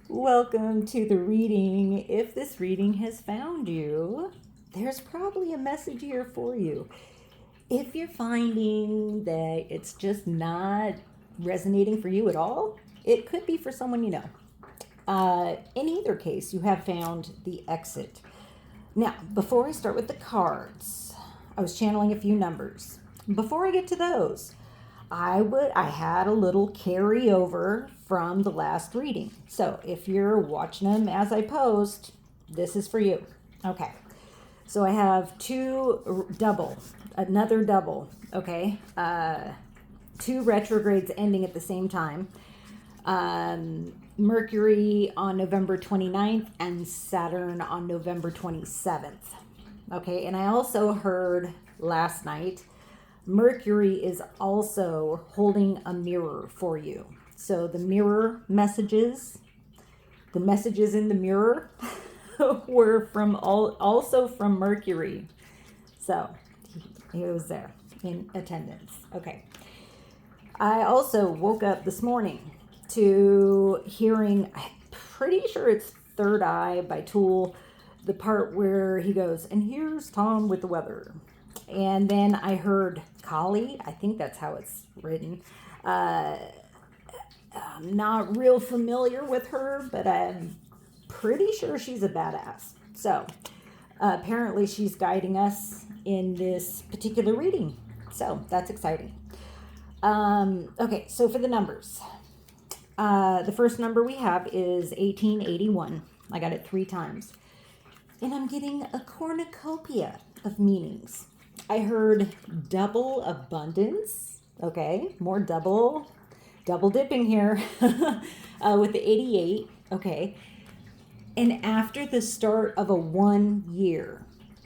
Welcome to the reading. If this reading has found you, there's probably a message here for you. If you're finding that it's just not resonating for you at all, it could be for someone you know. In either case, you have found the exit. Now, before I start with the cards, I was channeling a few numbers. Before I get to those, I had a little carryover from the last reading. So if you're watching them as I post, this is for you. Okay. So I have another double, okay? Two retrogrades ending at the same time. Mercury on November 29th and Saturn on November 27th. Okay, and I also heard last night Mercury is also holding a mirror for you. So the mirror messages, the messages in the mirror were also from Mercury. So he was there in attendance. Okay. I also woke up this morning to hearing, I'm pretty sure it's Third Eye by Tool, the part where he goes, and here's Tom with the weather. And then I heard Kali, I think that's how it's written. I'm not real familiar with her, but I'm pretty sure she's a badass. So apparently she's guiding us in this particular reading. So that's exciting. Okay, so for the numbers. The first number we have is 1881. I got it 3 times. And I'm getting a cornucopia of meanings. I heard double abundance. Okay, more double dipping here with the 88. Okay. And after the start of a 1 year,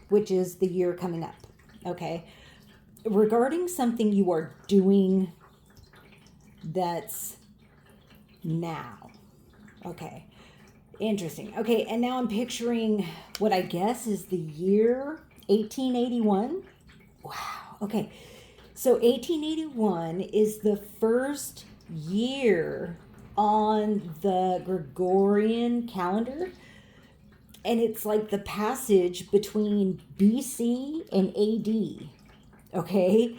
which is the year coming up. Okay. Regarding something you are doing that's now. Okay. Interesting. Okay, and now I'm picturing what I guess is the year 1881. Wow. Okay. So 1881 is the first year on the Gregorian calendar. And it's like the passage between BC and AD. Okay.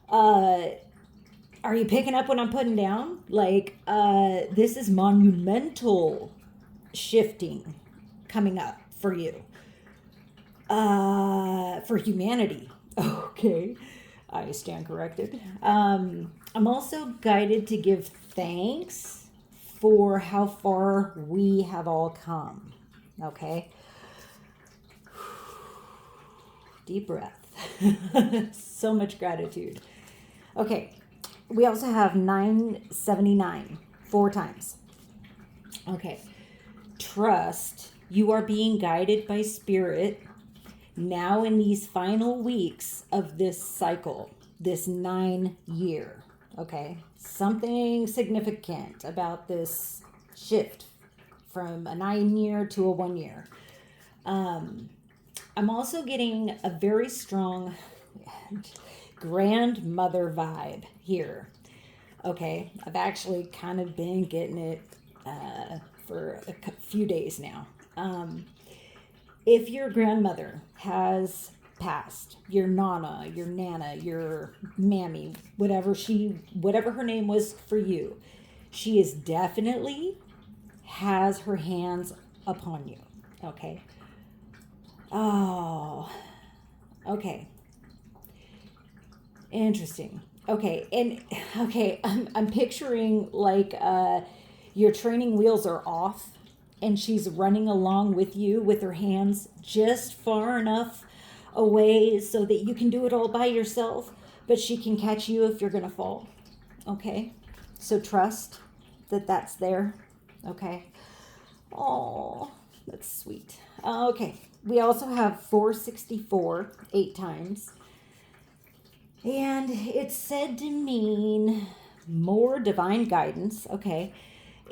Are you picking up what I'm putting down? Like, this is monumental shifting coming up for you. For humanity. Okay. I stand corrected. I'm also guided to give thanks for how far we have all come. Okay. Deep breath. So much gratitude. Okay. We also have 979, 4 times. Okay. Trust. You are being guided by spirit now in these final weeks of this cycle, this 9 year. Okay. Something significant about this shift from a 9 year to a 1 year. I'm also getting a very strong grandmother vibe here. Okay, I've actually kind of been getting it for a few days now. If your grandmother has passed, your nana, your nana, your mammy, whatever her name was for you, she is definitely has her hands upon you. Okay. Oh, okay. Interesting. Okay, and okay, I'm picturing like your training wheels are off and she's running along with you with her hands just far enough away so that you can do it all by yourself, but she can catch you if you're going to fall. Okay? So trust that that's there. Okay? Oh, that's sweet. Okay. We also have 464 8 times. And it's said to mean more divine guidance, okay,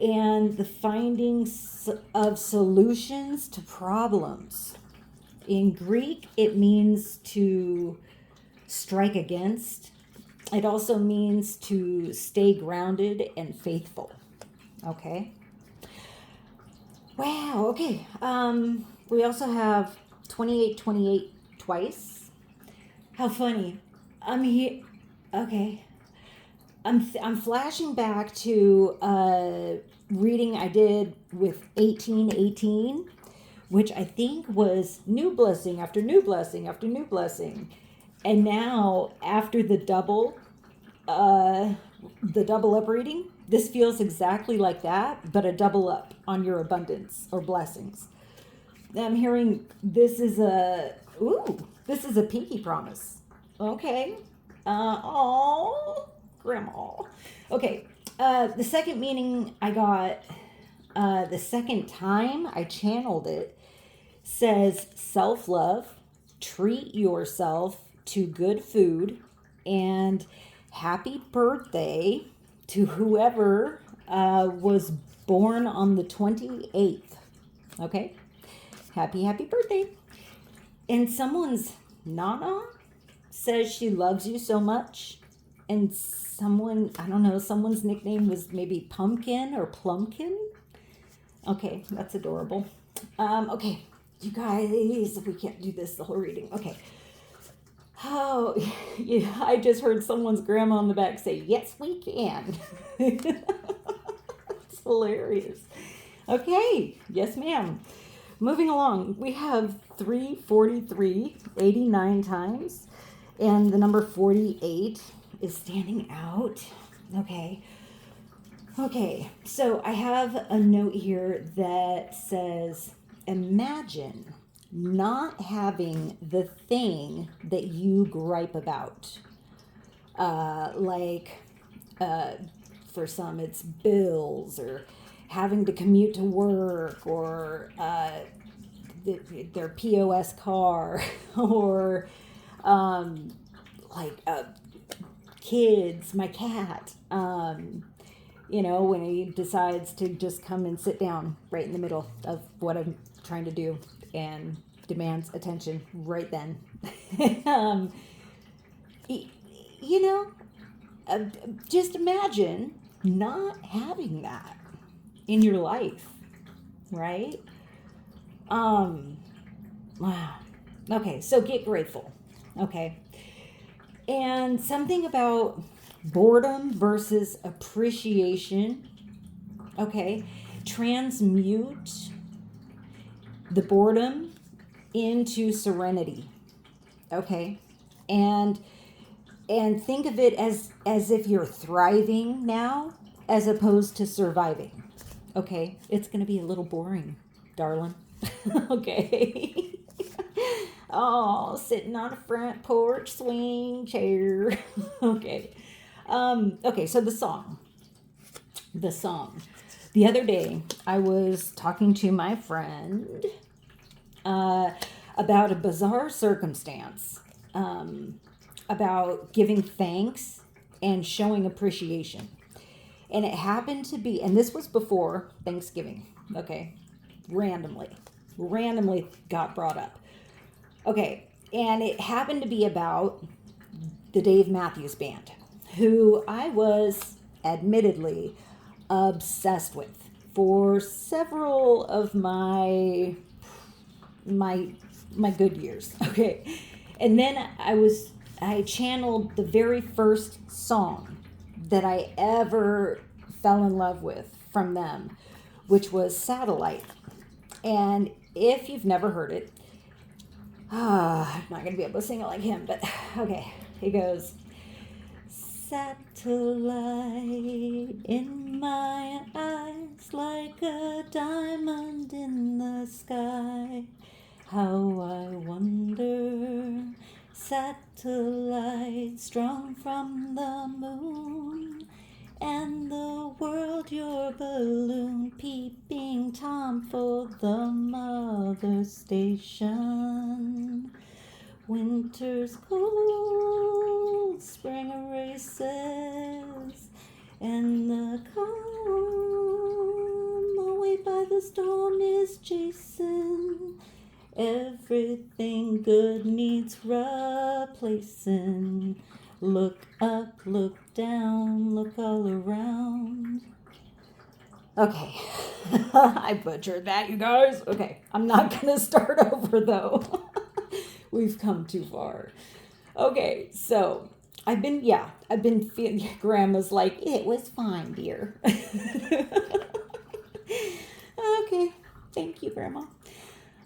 and the findings of solutions to problems. In Greek, it means to strike against. It also means to stay grounded and faithful, okay? Wow. Okay. We also have 2828 twice. How funny. I'm here. Okay. I'm flashing back to a reading I did with 1818, which I think was new blessing after new blessing after new blessing. And now after uh, the double up reading, this feels exactly like that, but a double up on your abundance or blessings. I'm hearing this is a pinky promise. Okay. Oh, grandma. Okay. The second meaning I got, the second time I channeled it, says self love, treat yourself to good food, and happy birthday to whoever was born on the 28th. Okay? Happy birthday. And someone's Nana says she loves you so much. And someone, I don't know, someone's nickname was maybe Pumpkin or Plumpkin. Okay, that's adorable. Okay, you guys, we can't do this the whole reading. Okay. Oh, yeah, I just heard someone's grandma on the back say, yes, we can. It's hilarious. Okay, yes, ma'am. Moving along, we have 343 89 times, and the number 48 is standing out. Okay. Okay, so I have a note here that says, imagine not having the thing that you gripe about. Like, for some, it's bills or having to commute to work or their POS car or like kids, my cat. When he decides to just come and sit down right in the middle of what I'm trying to do and demands attention right then. um, you know, just imagine not having that in your life, right? Wow. Okay, so get grateful. Okay. And something about boredom versus appreciation. Okay. Transmute the boredom into serenity. Okay. And think of it as if you're thriving now as opposed to surviving. Okay. It's going to be a little boring, darling. Okay. Oh, sitting on a front porch swing chair. Okay. Okay, so the song. The song. The other day, I was talking to my friend about a bizarre circumstance, about giving thanks and showing appreciation. And it happened to be, and this was before Thanksgiving, okay? Randomly got brought up. Okay, and it happened to be about the Dave Matthews Band, who I was admittedly obsessed with for several of my good years. Okay, and then I channeled the very first song that I ever fell in love with from them, which was Satellite. And if you've never heard it, I'm not going to be able to sing it like him, but okay. He goes, satellite in my eyes, like a diamond in the sky. How I wonder, satellite strong from the moon, and the world your balloon, peeping Tom for the mother station. Winter's cold, spring erases, and the calm away by the storm is chasing. Everything good needs replacing. Look up, look down, look all around. Okay. I butchered that, you guys. Okay. I'm not going to start over, though. We've come too far. Okay. So I've been feeling, Grandma's like, it was fine, dear. Okay. Thank you, Grandma.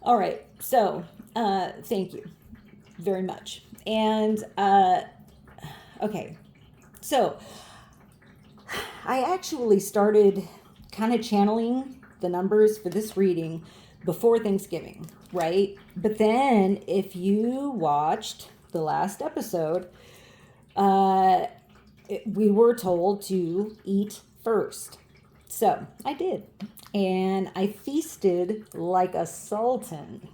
All right. So, thank you very much. And, okay. So, I actually started kind of channeling the numbers for this reading before Thanksgiving, right? But then, if you watched the last episode, we were told to eat first. So I did. And I feasted like a sultan.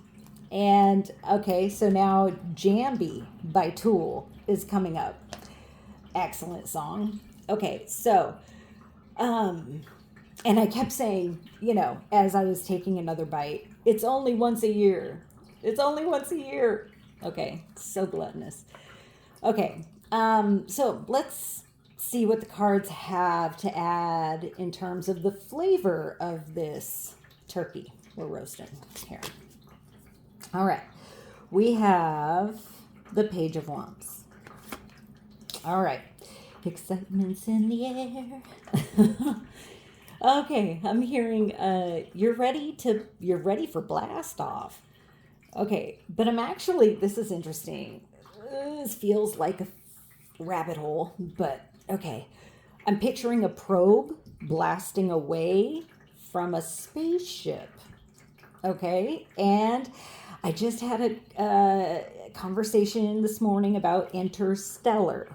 And okay, so now Jambi by Tool is coming up. Excellent song. Okay, so and I kept saying, as I was taking another bite, it's only once a year. It's only once a year. Okay, so gluttonous. Okay, so let's see what the cards have to add in terms of the flavor of this turkey we're roasting here. All right, we have the Page of Wands. All right, excitement's in the air. Okay, I'm hearing you're ready for blast off. Okay, but this is interesting. This feels like a rabbit hole, but okay. I'm picturing a probe blasting away from a spaceship. Okay, and I just had a conversation this morning about interstellar.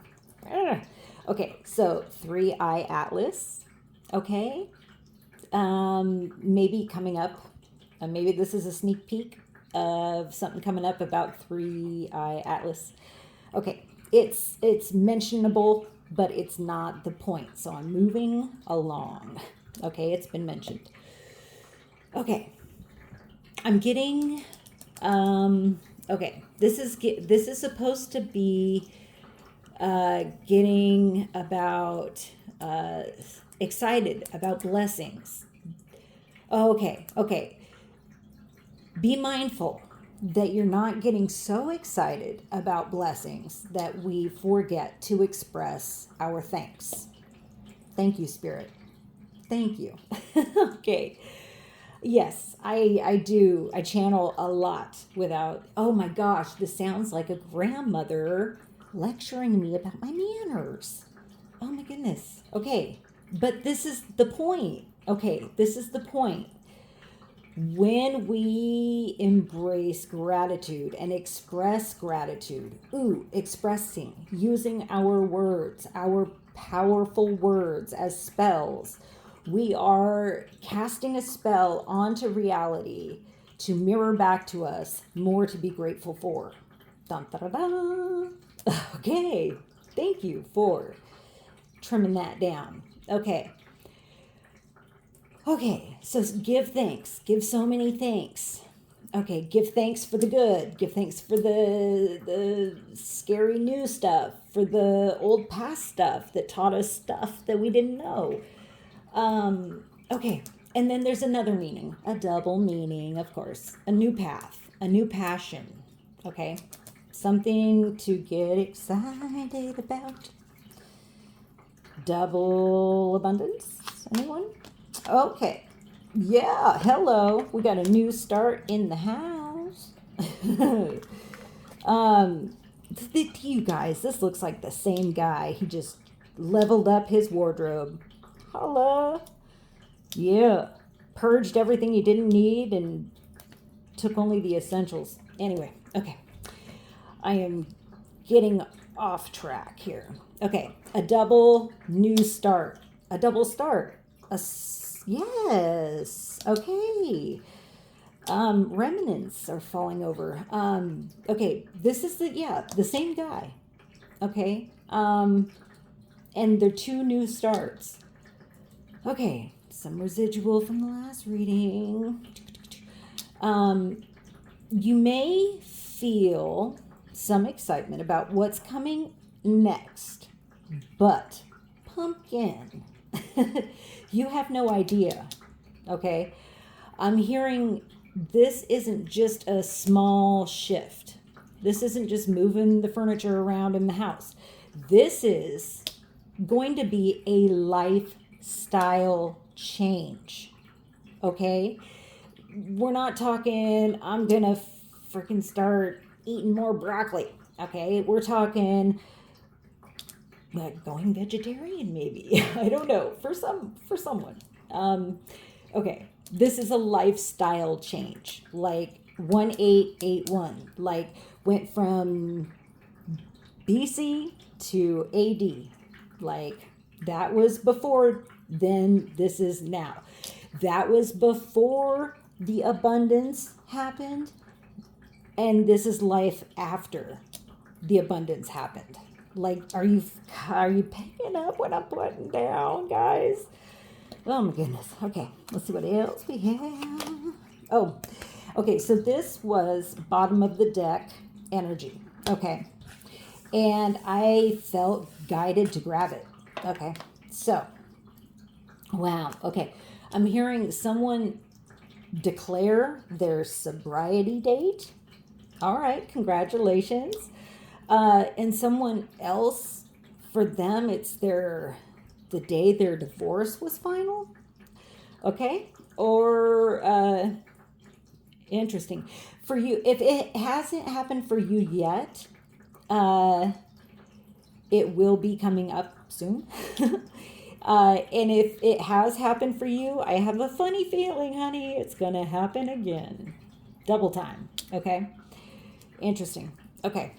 Okay, so 3-eye atlas. Okay, maybe coming up. Maybe this is a sneak peek of something coming up about 3-eye atlas. Okay, it's mentionable, but it's not the point. So I'm moving along. Okay, it's been mentioned. Okay, I'm getting. Okay, this is supposed to be getting about excited about blessings. Okay. Be mindful that you're not getting so excited about blessings that we forget to express our thanks. Thank you, Spirit. Thank you. Okay. Yes, I do. I channel a lot without, oh my gosh, this sounds like a grandmother lecturing me about my manners. Oh my goodness. Okay. But this is the point. Okay. This is the point. When we embrace gratitude and express gratitude, expressing, using our words, our powerful words as spells, we are casting a spell onto reality to mirror back to us more to be grateful for. Dun, da, da, da. Okay, thank you for trimming that down. Okay, so give thanks. Give so many thanks. Okay, give thanks for the good. Give thanks for the scary new stuff, for the old past stuff that taught us stuff that we didn't know. Okay, and then there's another meaning, a double meaning, of course, a new path, a new passion. Okay, something to get excited about. Double abundance, anyone? Okay. Yeah, hello. We got a new start in the house. To you guys, this looks like the same guy. He just leveled up his wardrobe. Holla. Yeah. Purged everything he didn't need and took only the essentials. Anyway, okay. I am getting off track here. Okay, a double new start. A double start. Yes. Okay. Remnants are falling over. Okay, this is the same guy. Okay. And they're two new starts. Okay, some residual from the last reading. You may feel some excitement about what's coming next, but pumpkin. You have no idea. Okay. I'm hearing this isn't just a small shift. This isn't just moving the furniture around in the house. This is going to be a lifestyle change. Okay? We're not talking, I'm going to freaking start eating more broccoli. Okay? We're talking like going vegetarian maybe. I don't know. For someone. Okay. This is a lifestyle change. Like 1881. Like went from BC to AD. Like that was before, then this is now. That was before the abundance happened, and this is life after the abundance happened. Like, are you picking up what I'm putting down, guys? Oh my goodness. Okay, let's see what else we have. Oh, okay, so this was bottom of the deck energy. Okay. And I felt guided to grab it. Okay. So, wow. Okay. I'm hearing someone declare their sobriety date. All right. Congratulations. And someone else, for them, it's the day their divorce was final. Okay. Or, interesting. For you, if it hasn't happened for you yet, it will be coming up soon. And if it has happened for you, I have a funny feeling, honey, it's going to happen again. Double time. Okay. Interesting. Okay.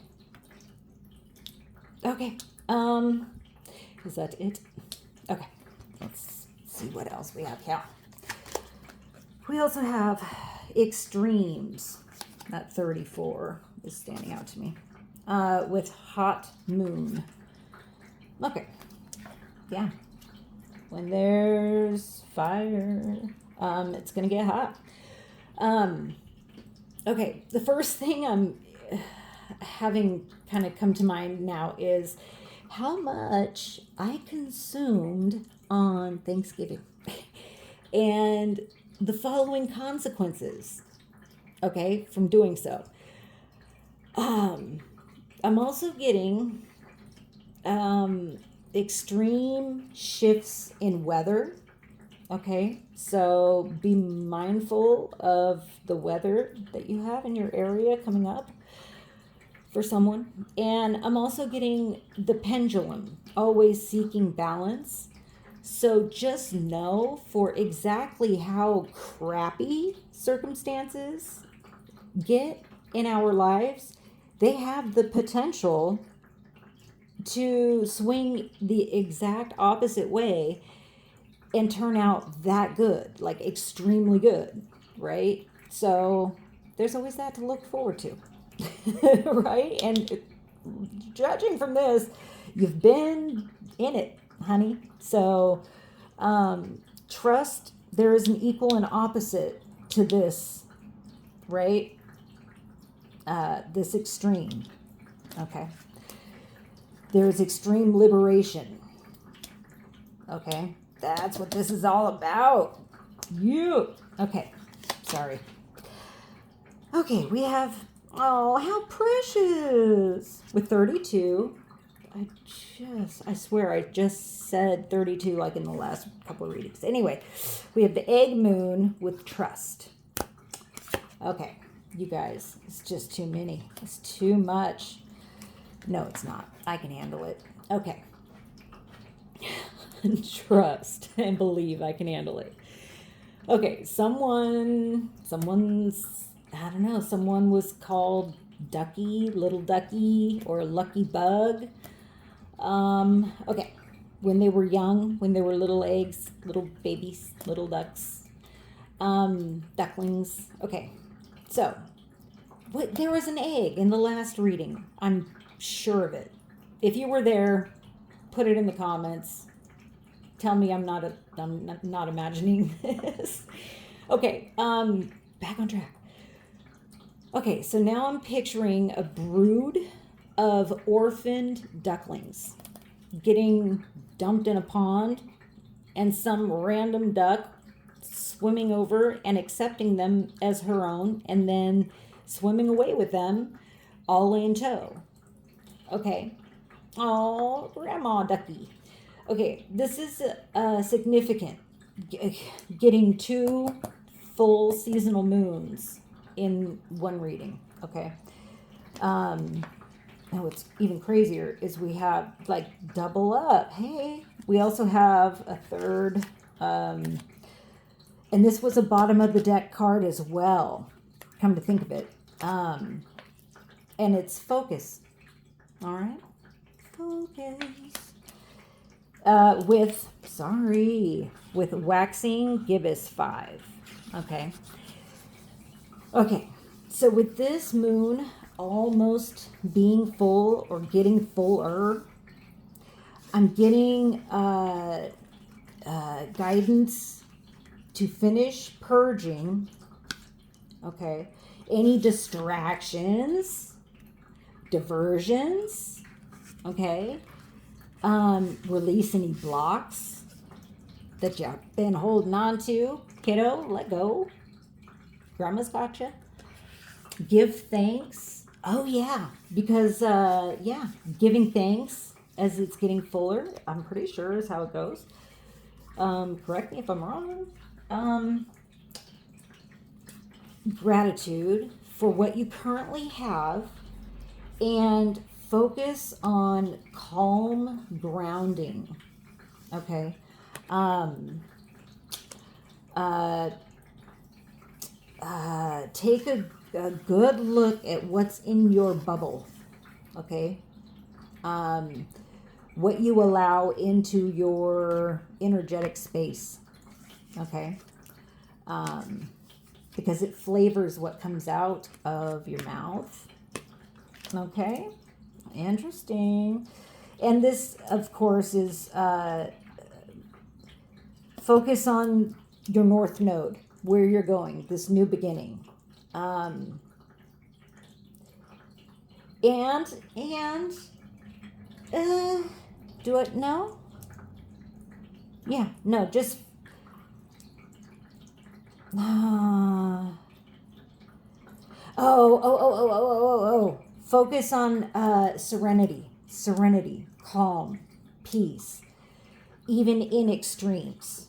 Okay. Is that it? Okay. Let's see what else we have here. We also have extremes. That 34 is standing out to me. With hot moon. Okay. Yeah. When there's fire, it's going to get hot. Okay. The first thing I'm having kind of come to mind now is how much I consumed on Thanksgiving and the following consequences, okay, from doing so. I'm also getting extreme shifts in weather. Okay, so be mindful of the weather that you have in your area coming up for someone. And I'm also getting the pendulum, always seeking balance. So just know for exactly how crappy circumstances get in our lives, they have the potential to swing the exact opposite way and turn out that good, like extremely good, right? So there's always that to look forward to, right? And judging from this, you've been in it, honey. So trust there is an equal and opposite to this, right? This extreme. Okay. There's extreme liberation. Okay. That's what this is all about. You. Okay. Sorry. Okay. We have, oh, how precious. With 32. I swear I just said 32 like in the last couple of readings. Anyway, we have the egg moon with trust. Okay. You guys, it's just too many. It's too much. No, it's not. I can handle it. Okay. Trust and believe I can handle it. Okay, someone was called Ducky, Little Ducky, or Lucky Bug. Okay. When they were young, when they were little eggs, little babies, little ducks, ducklings. Okay. So, there was an egg in the last reading. I'm sure of it. If you were there, put it in the comments. Tell me I'm not imagining this. Okay, back on track. Okay, so now I'm picturing a brood of orphaned ducklings getting dumped in a pond and some random duck swimming over and accepting them as her own and then swimming away with them all in tow. Okay. Oh, Grandma Ducky. Okay, this is significant. Getting 2 full seasonal moons in one reading. Okay. Now what's even crazier is we have like double up. Hey, we also have a third, and this was a bottom of the deck card as well. Come to think of it, and it's focus. All right, focus. With waxing gibbous 5. Okay. Okay. So with this moon almost being full or getting fuller, I'm getting guidance to finish purging. Okay. Any distractions, diversions. Okay. Release any blocks that you've been holding on to. Kiddo, let go. Grandma's got you. Give thanks. Oh, yeah. Because, giving thanks as it's getting fuller, I'm pretty sure is how it goes. Correct me if I'm wrong. Gratitude for what you currently have and focus on calm grounding. Okay. Take a good look at what's in your bubble. Okay. What you allow into your energetic space. Okay. Because it flavors what comes out of your mouth. Okay. Interesting. And this, of course, is focus on your north node, where you're going, this new beginning. Do it? No? Yeah, no, just focus on serenity, calm, peace, even in extremes,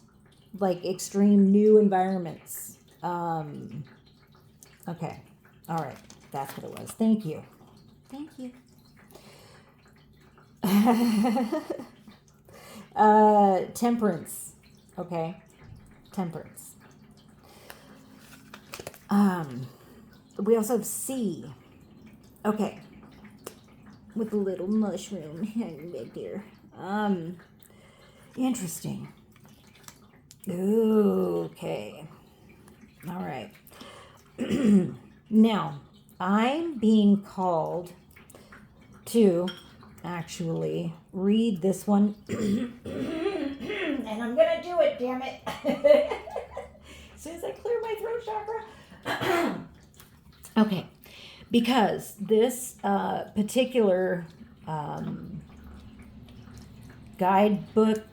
like extreme new environments. Okay, all right, that's what it was. Thank you. Temperance. Okay, temperance. We also have C. Okay. With a little mushroom hanging back there. Interesting. Okay. All right. Now, I'm being called to actually read this one. And I'm going to do it, damn it. As soon as I clear my throat chakra. Okay. Because this particular guidebook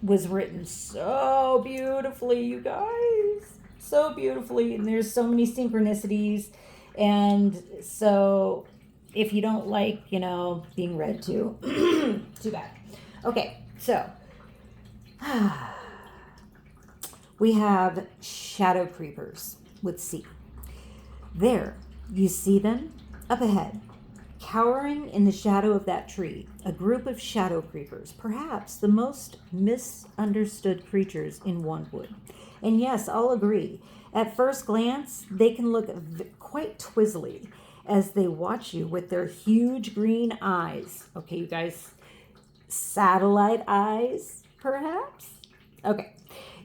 was written so beautifully, you guys. So beautifully. And there's so many synchronicities. And so if you don't like, being read to, too bad. Okay, so we have shadow creepers with C. There, you see them up ahead, cowering in the shadow of that tree, a group of shadow creepers, perhaps the most misunderstood creatures in Wandwood. And yes, I'll agree. At first glance, they can look quite twizzly as they watch you with their huge green eyes. Okay, you guys, satellite eyes, perhaps? Okay,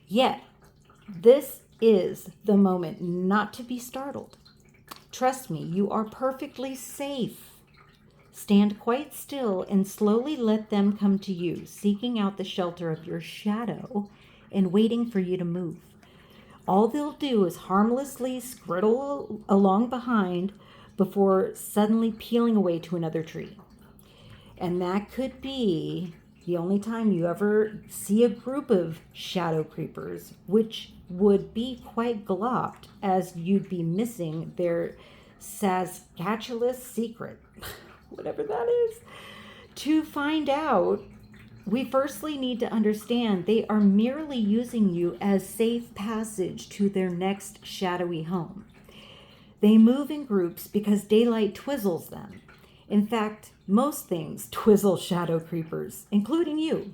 yet this is the moment not to be startled. Trust me, you are perfectly safe. Stand quite still and slowly let them come to you, seeking out the shelter of your shadow and waiting for you to move. All they'll do is harmlessly scriddle along behind before suddenly peeling away to another tree. And that could be the only time you ever see a group of shadow creepers, which would be quite glopped, as you'd be missing their Saskatchewan secret, whatever that is. To find out, we firstly need to understand they are merely using you as safe passage to their next shadowy home. They move in groups because daylight twizzles them. In fact, most things twizzle shadow creepers, including you.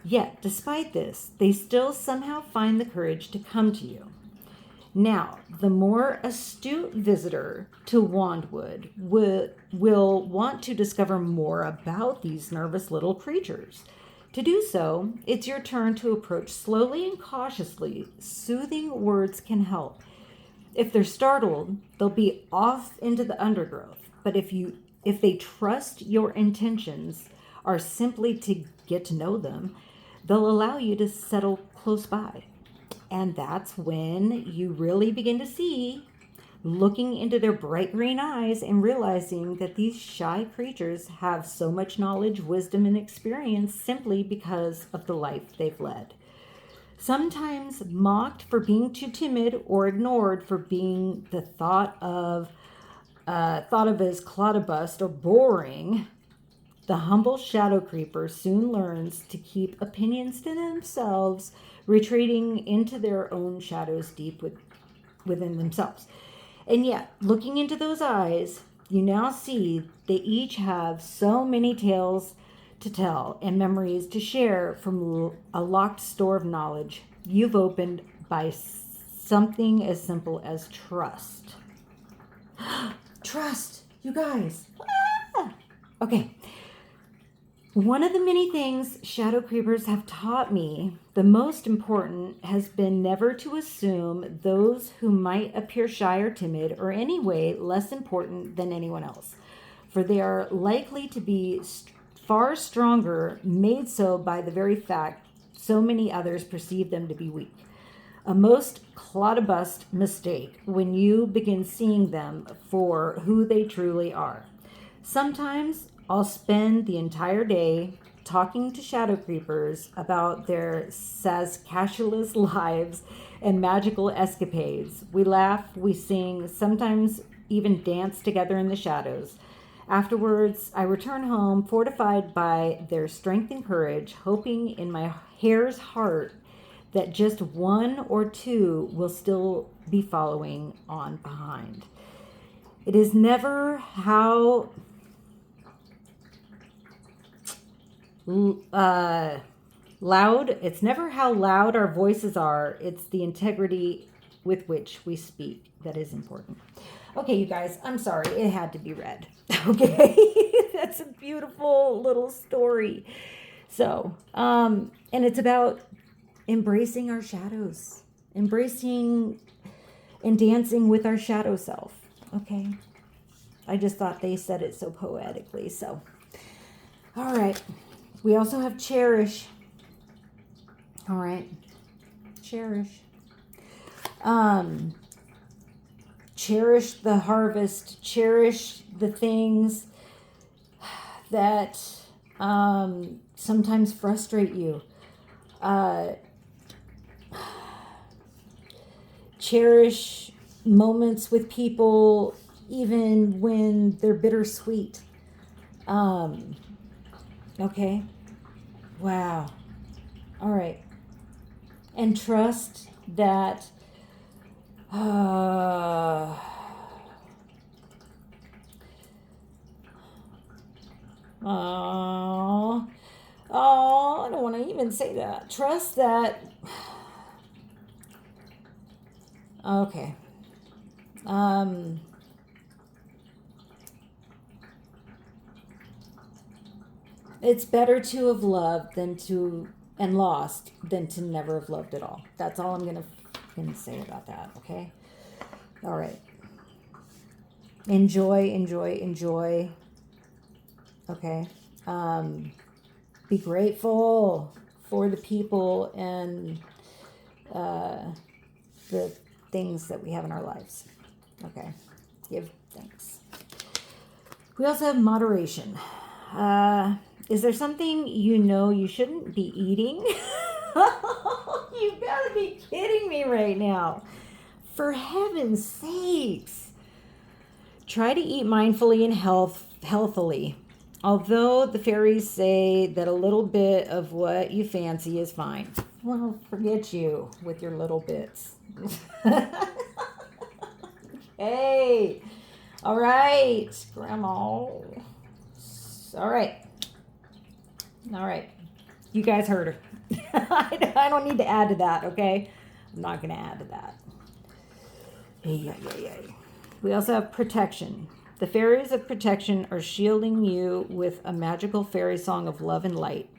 Yet, despite this, they still somehow find the courage to come to you. Now, the more astute visitor to Wandwood will want to discover more about these nervous little creatures. To do so, it's your turn to approach slowly and cautiously. Soothing words can help. If they're startled, they'll be off into the undergrowth. But if they trust your intentions are simply to get to know them, they'll allow you to settle close by. And that's when you really begin to see, looking into their bright green eyes and realizing that these shy creatures have so much knowledge, wisdom, and experience simply because of the life they've led. Sometimes mocked for being too timid or ignored for being the thought of as clodabust or boring, the humble shadow creeper soon learns to keep opinions to themselves, retreating into their own shadows deep within themselves. And yet, looking into those eyes, you now see they each have so many tales to tell and memories to share from a locked store of knowledge you've opened by something as simple as trust. Trust, you guys. Okay. One of the many things shadow creepers have taught me, the most important has been never to assume those who might appear shy or timid or anyway less important than anyone else, for they are likely to be far stronger, made so by the very fact so many others perceive them to be weak. A most clodabust mistake when you begin seeing them for who they truly are. Sometimes I'll spend the entire day talking to shadow creepers about their Saskatchewan lives and magical escapades. We laugh, we sing, sometimes even dance together in the shadows. Afterwards, I return home fortified by their strength and courage, hoping in my hare's heart that just one or two will still be following on behind. It is never how loud, it's never how loud our voices are, it's the integrity with which we speak that is important. Okay, you guys, I'm sorry, it had to be read. Okay, that's a beautiful little story. So, and it's about embracing our shadows, embracing and dancing with our shadow self. Okay, I just thought they said it so poetically. So, all right, we also have cherish. All right, cherish. Cherish the harvest, cherish the things that sometimes frustrate you. Cherish moments with people even when they're bittersweet. Okay. Wow. All right. And trust that oh, I don't want to even say that. Trust that. Okay. It's better to have loved than to and lost than to never have loved at all. That's all I'm gonna say about that. Okay. All right. Enjoy. Okay. Be grateful for the people and the things that we have in our lives. Okay. Give thanks. We also have moderation. Is there something you know you shouldn't be eating? You gotta be kidding me right now. For heaven's sakes. Try to eat mindfully and healthily. Although the fairies say that a little bit of what you fancy is fine. Well, forget you with your little bits. Hey. All right, Grandma. All right. All right. You guys heard her. I don't need to add to that, okay? I'm not going to add to that. Yeah. We also have protection. The fairies of protection are shielding you with a magical fairy song of love and light.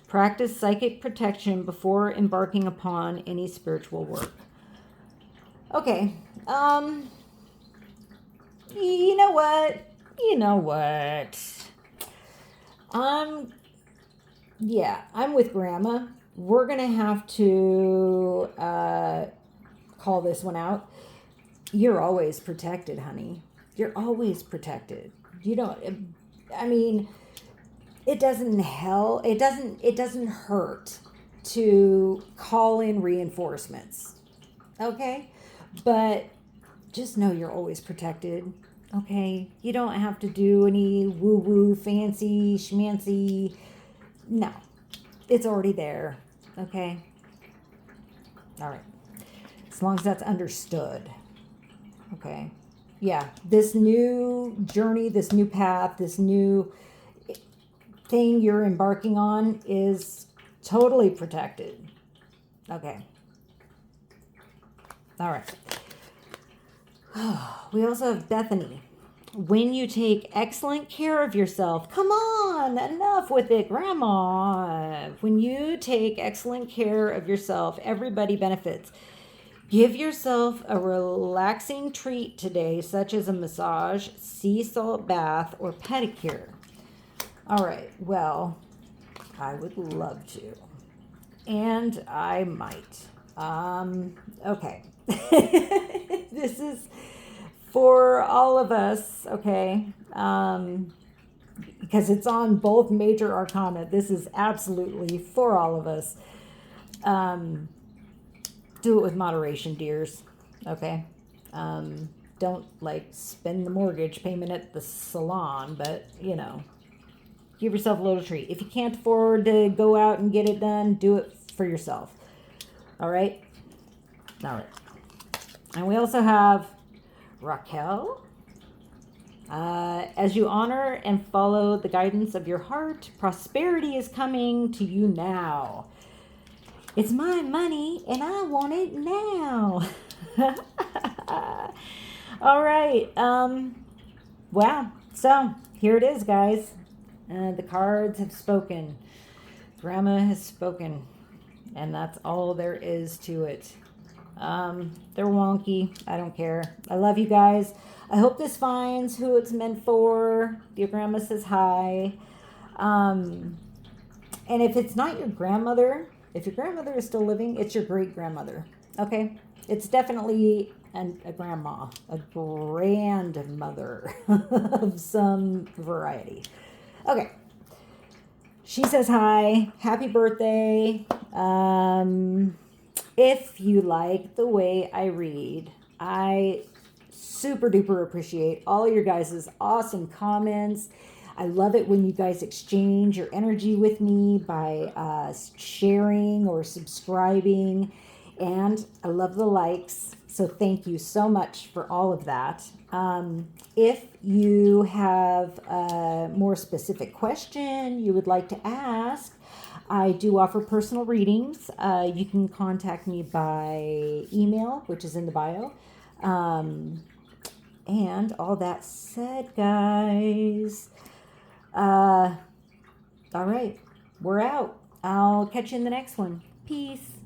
Practice psychic protection before embarking upon any spiritual work. Okay. You know what? I'm with Grandma. We're going to have to call this one out. You're always protected, honey. You're always protected. You don't, I mean, it doesn't hurt to call in reinforcements. Okay? But just know you're always protected. Okay? You don't have to do any woo-woo, fancy, schmancy. No. It's already there. Okay? All right. As long as that's understood. Okay. Yeah. This new journey, this new path, this new thing you're embarking on is totally protected. Okay. All right. We also have Bethany. When you take excellent care of yourself, come on, enough with it, Grandma. When you take excellent care of yourself, everybody benefits. Give yourself a relaxing treat today, such as a massage, sea salt bath, or pedicure. All right, well, I would love to. And I might. Okay. This is for all of us, okay? Because it's on both major arcana. This is absolutely for all of us. Do it with moderation, dears. Okay? Don't spend the mortgage payment at the salon, but give yourself a little treat. If you can't afford to go out and get it done, do it for yourself. All right? All right. And we also have Raquel. As you honor and follow the guidance of your heart, prosperity is coming to you now. It's my money and I want it now. All right. Wow. So here it is, guys. The cards have spoken. Grandma has spoken. And that's all there is to it. They're wonky. I don't care. I love you guys. I hope this finds who it's meant for. Your grandma says hi. And if it's not your grandmother, if your grandmother is still living, it's your great-grandmother. Okay? It's definitely a grandma, a grandmother of some variety. Okay. She says hi. Happy birthday. If you like the way I read, I super duper appreciate all your guys' awesome comments. I love it when you guys exchange your energy with me by sharing or subscribing. And I love the likes. So thank you so much for all of that. If you have a more specific question you would like to ask, I do offer personal readings. You can contact me by email, which is in the bio. And all that said, guys, all right, we're out. I'll catch you in the next one. Peace.